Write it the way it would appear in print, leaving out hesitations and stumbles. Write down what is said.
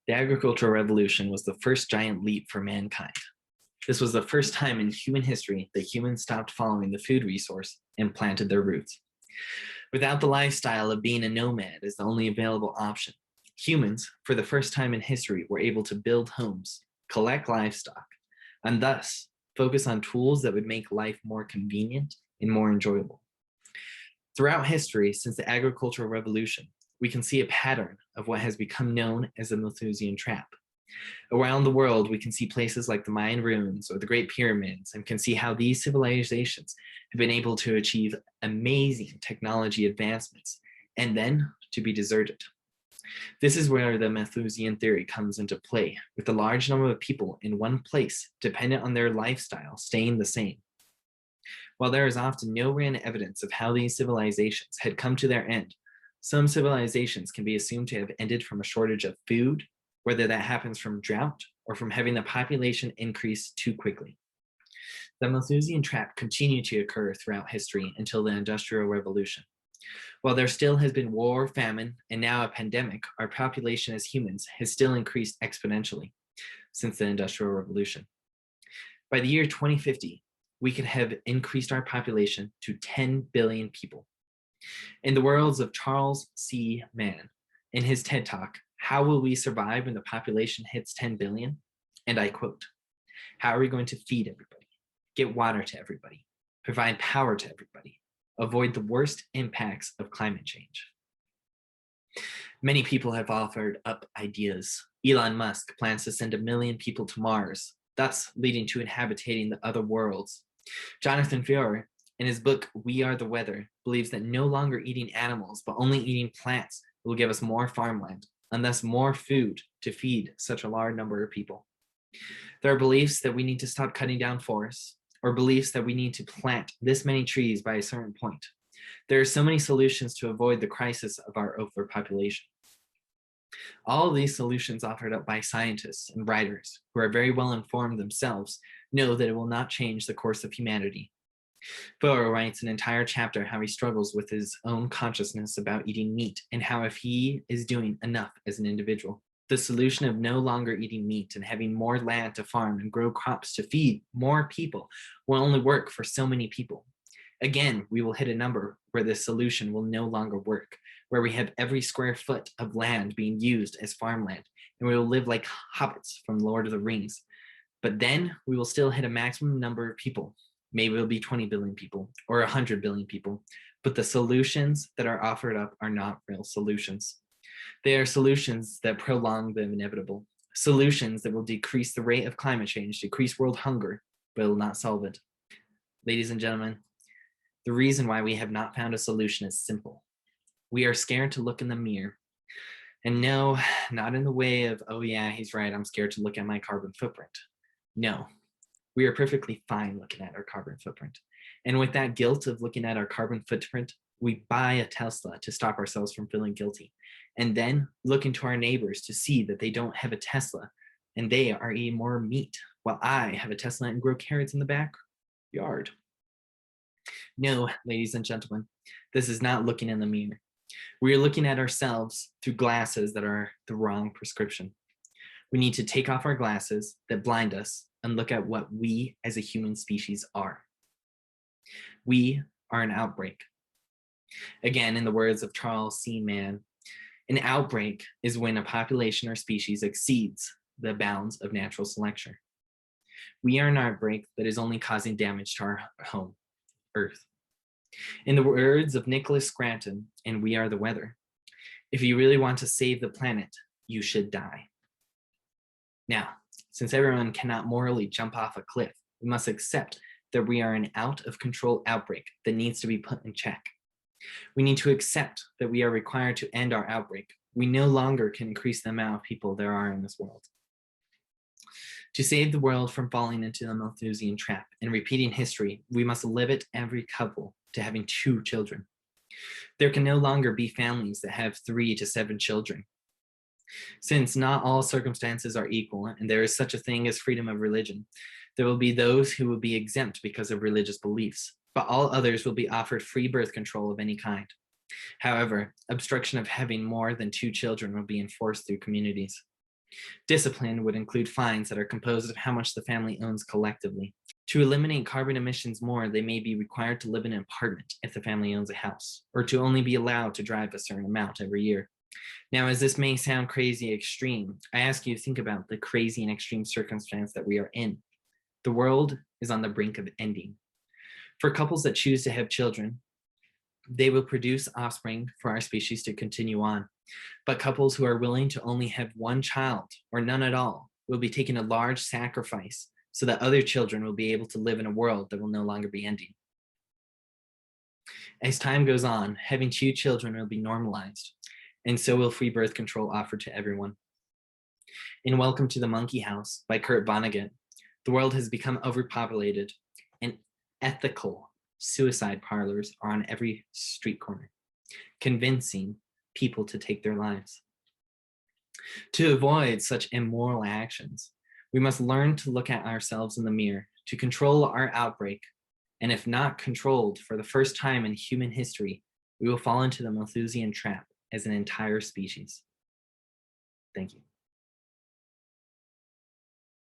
The agricultural revolution was the first giant leap for mankind. This was the first time in human history that humans stopped following the food resource and planted their roots. Without the lifestyle of being a nomad as the only available option, humans, for the first time in history, were able to build homes, collect livestock, and thus focus on tools that would make life more convenient and more enjoyable. Throughout history, since the agricultural revolution, we can see a pattern of what has become known as the Malthusian trap. Around the world, we can see places like the Mayan ruins or the Great Pyramids and can see how these civilizations have been able to achieve amazing technology advancements and then to be deserted. This is where the Malthusian theory comes into play, with a large number of people in one place dependent on their lifestyle staying the same. While there is often no written evidence of how these civilizations had come to their end, some civilizations can be assumed to have ended from a shortage of food, whether that happens from drought or from having the population increase too quickly. The Malthusian trap continued to occur throughout history until the Industrial Revolution. While there still has been war, famine, and now a pandemic, our population as humans has still increased exponentially since the Industrial Revolution. By the year 2050, we could have increased our population to 10 billion people. In the words of Charles C. Mann, in his TED Talk, "How Will We Survive When the Population Hits 10 Billion?" And I quote, "How are we going to feed everybody, get water to everybody, provide power to everybody, avoid the worst impacts of climate change?" Many people have offered up ideas. Elon Musk plans to send 1 million people to Mars, thus leading to inhabiting the other worlds. Jonathan Fiore, in his book, We Are the Weather, believes that no longer eating animals, but only eating plants will give us more farmland, and thus more food to feed such a large number of people. There are beliefs that we need to stop cutting down forests, or beliefs that we need to plant this many trees by a certain point. There are so many solutions to avoid the crisis of our overpopulation. All of these solutions offered up by scientists and writers who are very well informed themselves know that it will not change the course of humanity. Thoreau writes an entire chapter how he struggles with his own consciousness about eating meat and how if he is doing enough as an individual. The solution of no longer eating meat and having more land to farm and grow crops to feed more people will only work for so many people. Again, we will hit a number where this solution will no longer work, where we have every square foot of land being used as farmland, and we will live like hobbits from Lord of the Rings. But then we will still hit a maximum number of people. Maybe it'll be 20 billion people or 100 billion people, but the solutions that are offered up are not real solutions. They are solutions that prolong the inevitable, solutions that will decrease the rate of climate change, decrease world hunger, but it will not solve it. Ladies and gentlemen, the reason why we have not found a solution is simple. We are scared to look in the mirror. And no, not in the way of, oh yeah, he's right, I'm scared to look at my carbon footprint. No, we are perfectly fine looking at our carbon footprint. And with that guilt of looking at our carbon footprint, we buy a Tesla to stop ourselves from feeling guilty. And then look into our neighbors to see that they don't have a Tesla and they are eating more meat while I have a Tesla and grow carrots in the backyard. No, ladies and gentlemen, this is not looking in the mirror. We are looking at ourselves through glasses that are the wrong prescription. We need to take off our glasses that blind us and look at what we as a human species are. We are an outbreak. Again, in the words of Charles C. Mann, an outbreak is when a population or species exceeds the bounds of natural selection. We are an outbreak that is only causing damage to our home, Earth. In the words of Nicholas Scranton in We Are the Weather, if you really want to save the planet, you should die. Now, since everyone cannot morally jump off a cliff, we must accept that we are an out-of-control outbreak that needs to be put in check. We need to accept that we are required to end our outbreak. We no longer can increase the amount of people there are in this world. To save the world from falling into the Malthusian trap and repeating history, we must limit every couple to having 2 children. There can no longer be families that have 3 to 7 children. Since not all circumstances are equal and there is such a thing as freedom of religion, there will be those who will be exempt because of religious beliefs, but all others will be offered free birth control of any kind. However, obstruction of having more than 2 children will be enforced through communities. Discipline would include fines that are composed of how much the family owns collectively. To eliminate carbon emissions more, they may be required to live in an apartment if the family owns a house, or to only be allowed to drive a certain amount every year. Now, as this may sound crazy extreme, I ask you to think about the crazy and extreme circumstance that we are in. The world is on the brink of ending. For couples that choose to have children, they will produce offspring for our species to continue on. But couples who are willing to only have one child or none at all will be taking a large sacrifice so that other children will be able to live in a world that will no longer be ending. As time goes on, having 2 children will be normalized, and so will free birth control offered to everyone. In Welcome to the Monkey House by Kurt Vonnegut, the world has become overpopulated, and ethical suicide parlors are on every street corner, convincing people to take their lives. To avoid such immoral actions, we must learn to look at ourselves in the mirror, to control our outbreak, and if not controlled for the first time in human history, we will fall into the Malthusian trap as an entire species. Thank you.